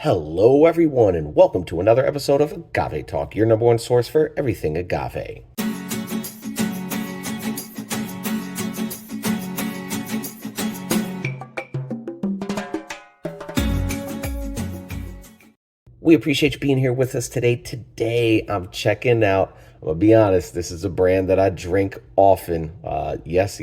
Hello, everyone, and welcome to another episode of Agave Talk, your number one source for everything agave. We appreciate you being here with us today. Today, I'm checking out, I'm gonna be honest, this is a brand that I drink often. Yes,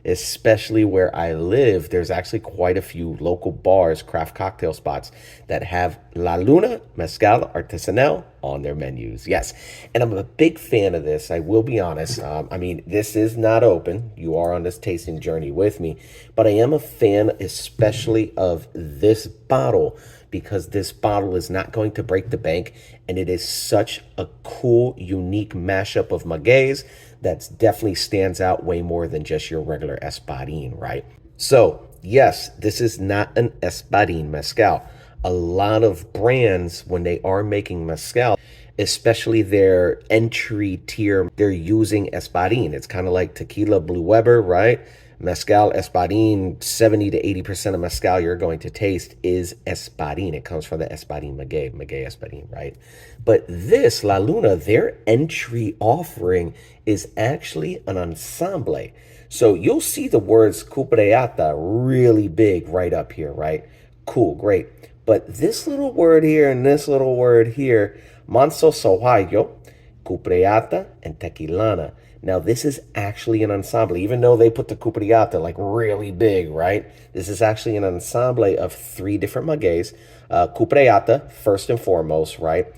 especially where I live. There's actually quite a few local bars, craft cocktail spots that have La Luna Mezcal Artesanal on their menus. Yes, and I'm a big fan of this. I will be honest. This is not open. You are on this tasting journey with me, but I am a fan, especially of this bottle, because this bottle is not going to break the bank, and it is such a cool, unique mashup of magueys that definitely stands out way more than just your regular espadín, right? So, yes, this is not an espadín mezcal. A lot of brands, when they are making mezcal, especially their entry tier, they're using espadín. It's kind of like tequila Blue Weber, right? Mezcal, espadín, 70 to 80% of mezcal you're going to taste is espadín. It comes from the espadín maguey espadín, right? But this, La Luna, their entry offering is actually an ensemble. So you'll see the words cubreata really big right up here, right? Cool, great. But this little word here and this little word here, manso sahuayo, cubreata, and tequilana. Now, this is actually an ensemble, even though they put the cubreata like really big, right? This is actually an ensemble of three different magueys. Cubreata, first and foremost, right?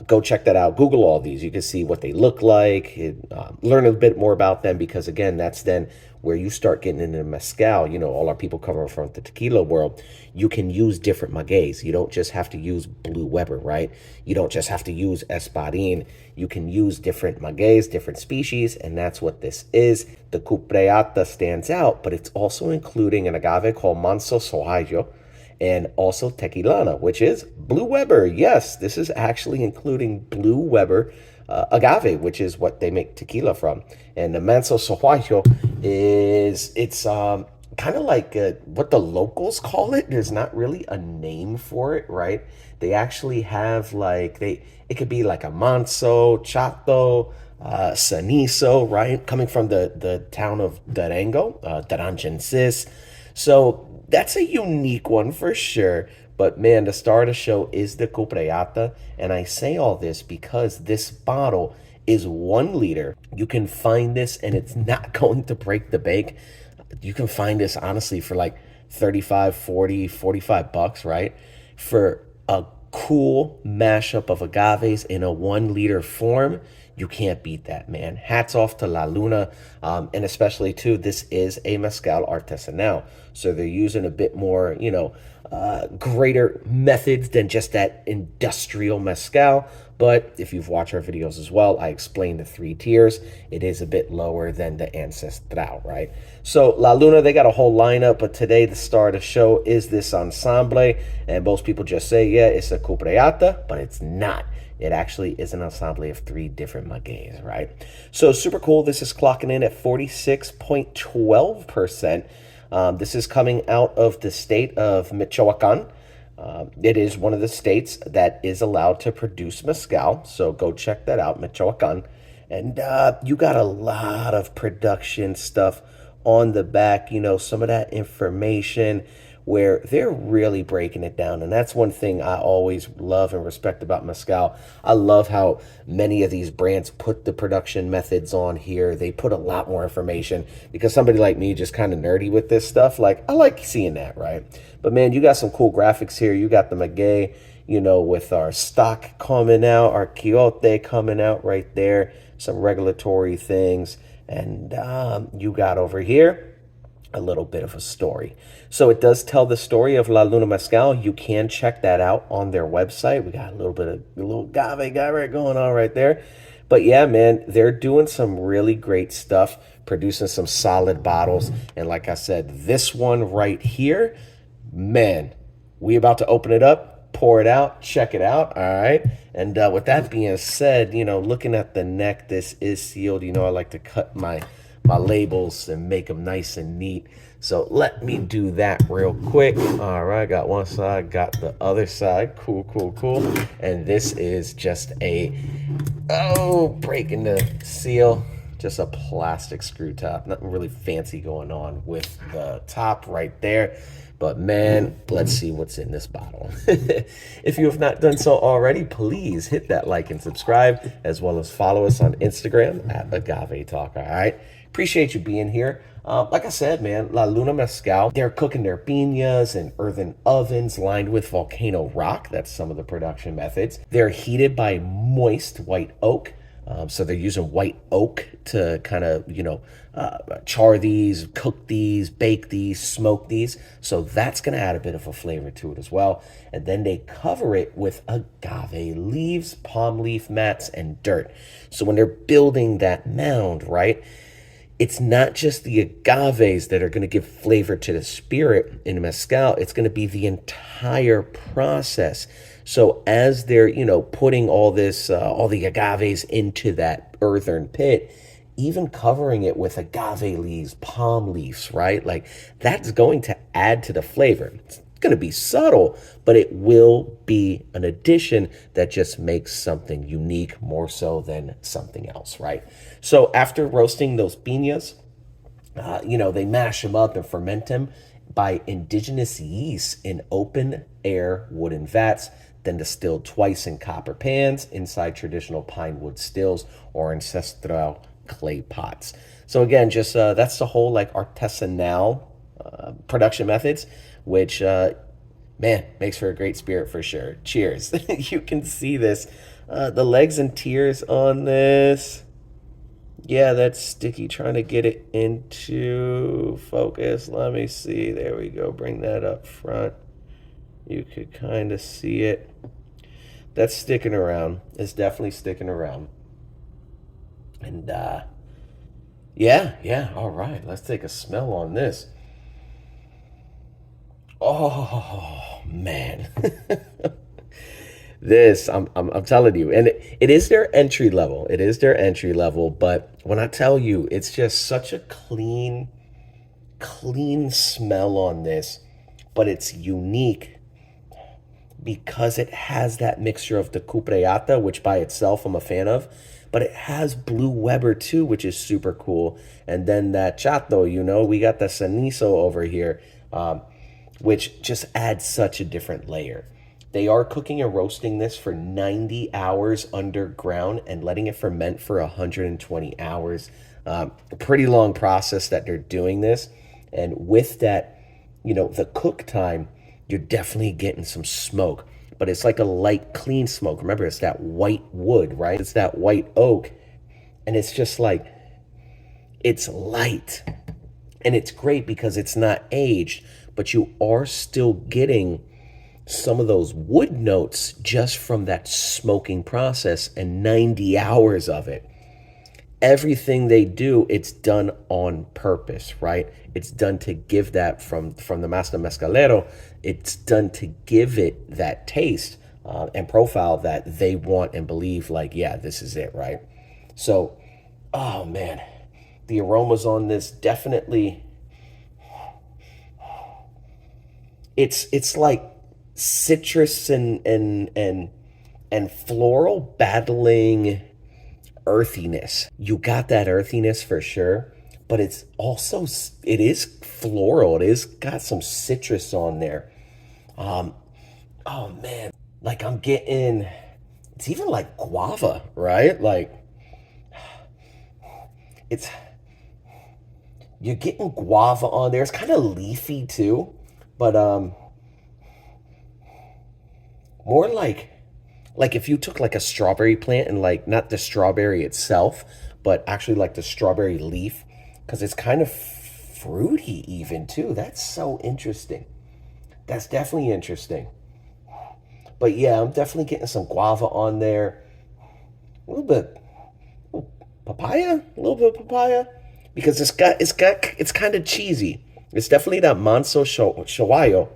Go check that out. Google all these. You can see what they look like, learn a bit more about them, because, again, that's then where you start getting into mezcal. You know, all our people coming from the tequila world, you can use different magueys. You don't just have to use Blue Weber, right? You don't just have to use espadín. You can use different magueys, different species, and that's what this is. The cubreata stands out, but it's also including an agave called manso sahuayo, and also tequilana, which is Blue Weber. Yes, this is actually including Blue Weber agave, which is what they make tequila from. And the manso sahuayo it's kind of like what the locals call it. There's not really a name for it, right? They actually have it could be like a manso, chato, saniso, right? Coming from the town of Durango, Durangensis. So that's a unique one for sure. But man, the star of the show is the cubreata. And I say all this because this bottle is 1 liter. You can find this and it's not going to break the bank. You can find this honestly for like 35, 40, 45 bucks, right? For a cool mashup of agaves in a 1 liter form. You can't beat that, man. Hats off to La Luna. And especially, too, this is a mezcal artesanal. So they're using a bit more, greater methods than just that industrial mezcal. But if you've watched our videos as well, I explained the 3 tiers. It is a bit lower than the Ancestral, right? So La Luna, they got a whole lineup, but today the star of the show is this ensemble. And most people just say, yeah, it's a cubreata, but it's not. It actually is an ensemble of 3 different magueys, right? So super cool. This is clocking in at 46.12%. This is coming out of the state of Michoacan. It is one of the states that is allowed to produce mezcal. So go check that out, Michoacan. And you got a lot of production stuff on the back, some of that information where they're really breaking it down. And that's one thing I always love and respect about mezcal. I love how many of these brands put the production methods on here. They put a lot more information, because somebody like me, just kind of nerdy with this stuff, like I like seeing that, right? But man, you got some cool graphics here. You got the maguey, with our stock coming out, our quiote coming out right there, some regulatory things. And you got over here a little bit of a story. So it does tell the story of La Luna Mezcal. You can check that out on their website. We got a little agave guy right going on right there. But yeah, man, they're doing some really great stuff, producing some solid bottles. And like I said, this one right here, man, we about to open it up, pour it out, check it out. All right. And with that being said, looking at the neck, this is sealed. I like to cut my my labels and make them nice and neat. So let me do that real quick. All right, got one side, got the other side. Cool, cool, cool. And this is just a, oh, breaking the seal. Just a plastic screw top. Nothing really fancy going on with the top right there. But man, let's see what's in this bottle. If you have not done so already, please hit that like and subscribe, as well as follow us on Instagram at Agave Talk, all right? Appreciate you being here. Like I said, man, La Luna Mezcal, they're cooking their piñas in earthen ovens lined with volcano rock. That's some of the production methods. They're heated by moist white oak. So they're using white oak to kind of, char these, cook these, bake these, smoke these. So that's going to add a bit of a flavor to it as well. And then they cover it with agave leaves, palm leaf mats, and dirt. So when they're building that mound, right, it's not just the agaves that are going to give flavor to the spirit in mezcal. It's going to be the entire process. So as they're, putting all this, all the agaves into that earthen pit, even covering it with agave leaves, palm leaves, right? Like that's going to add to the flavor. It's going to be subtle, but it will be an addition that just makes something unique more so than something else, right? So after roasting those piñas, they mash them up and ferment them by indigenous yeast in open air wooden vats, then distilled twice in copper pans inside traditional pine wood stills or ancestral clay pots. So again, just that's the whole like artisanal production methods, which makes for a great spirit for sure. Cheers. You can see this, the legs and tears on this. Yeah, that's sticky. Trying to get it into focus. Let me see. There we go. Bring that up front. You could kind of see it. That's sticking around. It's definitely sticking around. And yeah. All right. Let's take a smell on this. Oh man. This, I'm telling you, and it is their entry level. It is their entry level, but when I tell you, it's just such a clean smell on this, but it's unique because it has that mixture of the cubreata, which by itself I'm a fan of, but it has Blue Weber too, which is super cool. And then that chato, we got the cenizo over here, which just adds such a different layer. They are cooking and roasting this for 90 hours underground and letting it ferment for 120 hours. A pretty long process that they're doing this. And with that, the cook time, you're definitely getting some smoke. But it's like a light, clean smoke. Remember, it's that white wood, right? It's that white oak. And it's just like, it's light. And it's great because it's not aged, but you are still getting some of those wood notes just from that smoking process and 90 hours of it. Everything they do, it's done on purpose, right? It's done to give that from the master mezcalero. It's done to give it that taste and profile that they want and believe like, yeah, this is it, right? So, oh man, the aromas on this definitely, it's like citrus and floral battling earthiness. You got that earthiness for sure, but it is floral. It is got some citrus on there. Oh man, like I'm getting, it's even like guava, right? Like you're getting guava on there. It's kind of leafy too, but more like if you took like a strawberry plant and like not the strawberry itself, but actually like the strawberry leaf, because it's kind of fruity even too. That's so interesting. That's definitely interesting. But yeah, I'm definitely getting some guava on there. A little bit papaya, a little bit of papaya, because it's kind of cheesy. It's definitely that manso sahuayo.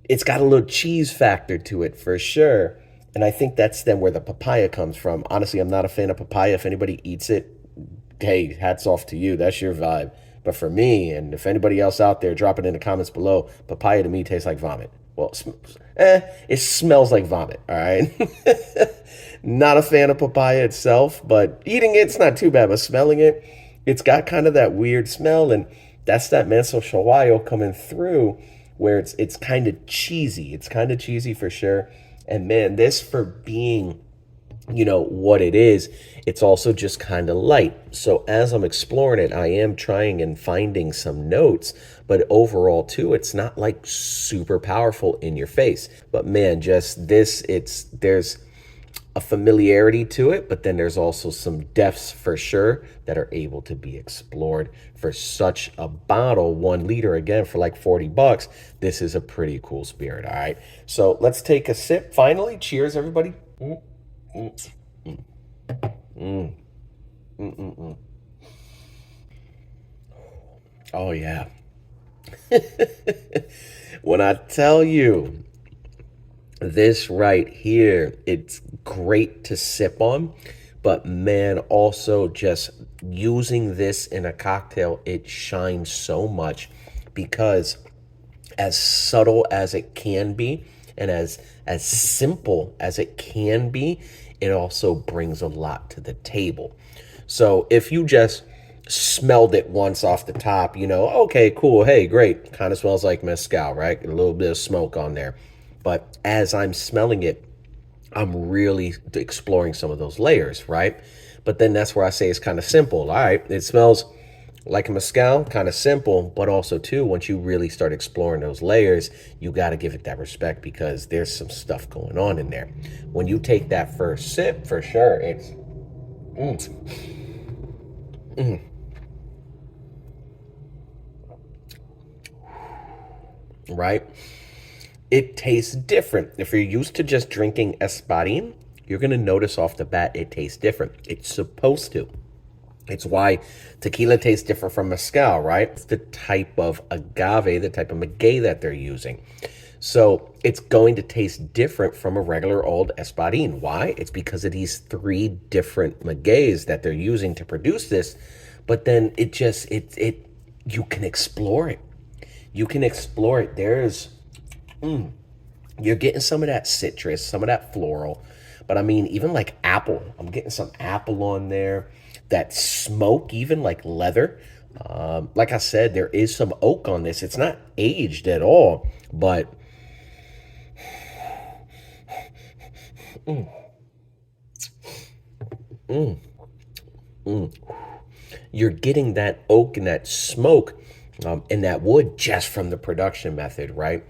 It's got a little cheese factor to it for sure. And I think that's then where the papaya comes from. Honestly, I'm not a fan of papaya. If anybody eats it, hey, hats off to you. That's your vibe. But for me, and if anybody else out there, drop it in the comments below. Papaya to me tastes like vomit. Well, it smells like vomit. All right. Not a fan of papaya itself, but eating it's not too bad. But smelling it, it's got kind of that weird smell, and that's that manso sahuayo coming through, where it's kind of cheesy. It's kind of cheesy for sure. And man, this for being what it is, it's also just kind of light. So as I'm exploring it, I am trying and finding some notes, but overall too, it's not like super powerful in your face. But man, just this, there's a familiarity to it, but then there's also some depths for sure that are able to be explored for such a bottle. 1 liter, again, for like 40 bucks. This is a pretty cool spirit. All right, so let's take a sip finally. Cheers, everybody. Oh yeah. When I tell you this right here, it's great to sip on, but man, also just using this in a cocktail, it shines so much because as subtle as it can be and as simple as it can be, it also brings a lot to the table. So if you just smelled it once off the top, okay, cool, hey, great, kind of smells like mezcal, right? A little bit of smoke on there. But as I'm smelling it, I'm really exploring some of those layers, right? But then that's where I say it's kind of simple. All right, it smells like a mezcal, kind of simple, but also too, once you really start exploring those layers, you got to give it that respect because there's some stuff going on in there. When you take that first sip, for sure, it's right? It tastes different. If you're used to just drinking espadín, you're going to notice off the bat it tastes different. It's supposed to. It's why tequila tastes different from mezcal, right? It's the type of agave, the type of maguey that they're using. So it's going to taste different from a regular old espadín. Why? It's because of these 3 different magueys that they're using to produce this. But then you can explore it. You can explore it. You're getting some of that citrus, some of that floral, but I mean, even like apple. I'm getting some apple on there. That smoke, even like leather. Like I said, there is some oak on this. It's not aged at all, but you're getting that oak and that smoke and that wood just from the production method, right?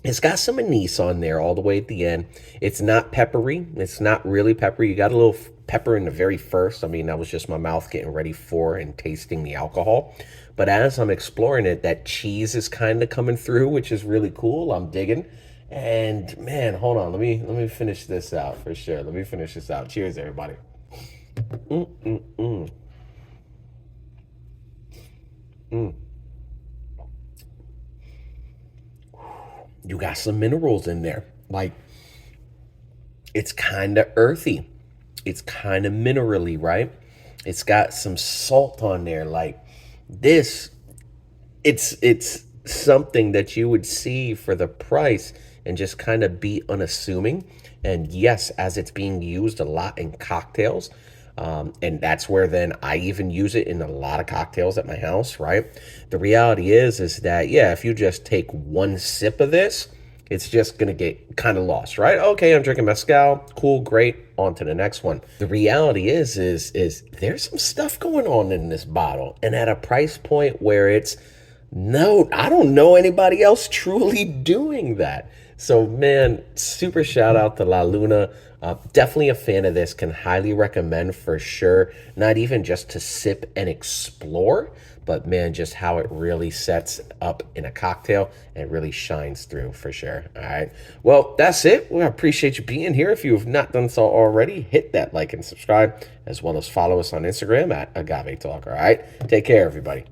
It's got some anise on there all the way at the end. It's not peppery. It's not really peppery. You got a little pepper in the very first. I mean, that was just my mouth getting ready for and tasting the alcohol. But as I'm exploring it, that cheese is kind of coming through, which is really cool. I'm digging. And man, hold on. Let me finish this out for sure. Let me finish this out. Cheers, everybody. You got some minerals in there. Like, it's kind of earthy. It's kind of minerally, right? It's got some salt on there. Like this, it's something that you would see for the price and just kind of be unassuming. And yes, as it's being used a lot in cocktails, and that's where then I even use it in a lot of cocktails at my house, right? The reality is that, yeah, if you just take 1 sip of this, it's just going to get kind of lost, right? Okay, I'm drinking mezcal. Cool, great. On to the next one. The reality is there's some stuff going on in this bottle, and at a price point where no, I don't know anybody else truly doing that. So man, super shout out to La Luna. Definitely a fan of this. Can highly recommend for sure. Not even just to sip and explore, but man, just how it really sets up in a cocktail and really shines through for sure. All right. Well, that's it. We appreciate you being here. If you have not done so already, hit that like and subscribe, as well as follow us on Instagram at Agave Talk. All right. Take care, everybody.